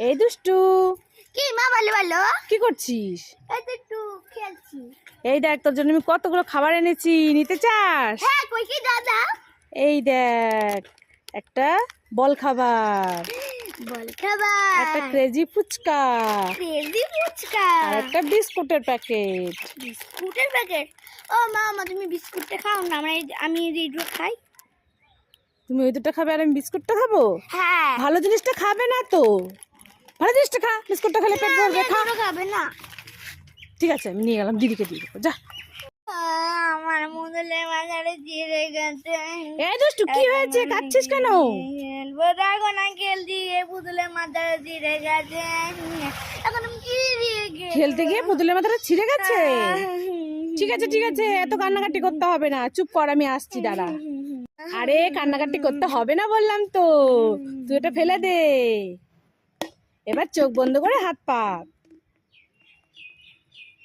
এই দুষ্টু, কি মা বলো বলো, কি করছিস? এই তো একটু খেলছি। এই দেখ, তোর জন্য আমি কতগুলো খাবার এনেছি, নিতে চাস? হ্যাঁ কই কি দাদা? এই দেখ, একটা বল খাবার, বল খাবার, একটা ক্রেজি ফুচকা, ক্রেজি ফুচকা, আর একটা বিস্কুটের প্যাকেট। বিস্কুটের প্যাকেট। ও মা মা তুমি বিস্কুটটা খাও না, আমি এই দুটো খাই। তুমি ওই দুটো খাবে আর আমি বিস্কুটটা খাবো? হ্যাঁ ভালো জিনিসটা খাবে না তো। ভালো জিনিসটা খা, বিস্কুটটা খেলে পেট ভরবে, খা। খাবে না। ঠিক আছে, আমি নিয়ে গেলাম, দিদিকে দিয়ে দেবো, যা। আমার মুদলে মাথাটা চিড়ে গেছে। এই দুষ্টু, কি হয়েছে, কাঁদছিস কেন? দেখো না খেলতে গিয়ে পুতুলের মাথাটা চিড়ে গেছে। এখন আমি কি দিয়ে খেলতে গিয়ে পুতুলের মাথাটা ছিঁড়ে গেছে? ঠিক আছে ঠিক আছে, এত কান্নাকাটি করতে হবে না, চুপ কর, আমি আসছি, দাঁড়া। আরে কান্নাকাটি করতে হবে না বললাম তো, তুই এটা ফেলে দে। এবার চোখ বন্ধ করে হাত পা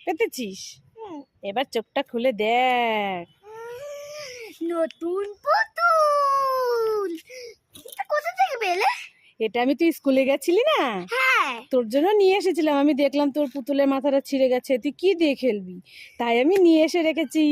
পেতেছিস, এবার চোখটা খুলে দেখ। নতুন পুতুল, এটা কোথা থেকে পেলে? এটা আমি, তুই স্কুলে গেছিলি না, হ্যাঁ তোর জন্য নিয়ে এসেছিলাম। আমি দেখলাম তোর পুতুলের মাথাটা ছিঁড়ে গেছে, তুই কি দিয়ে খেলবি, তাই আমি নিয়ে এসে রেখেছি।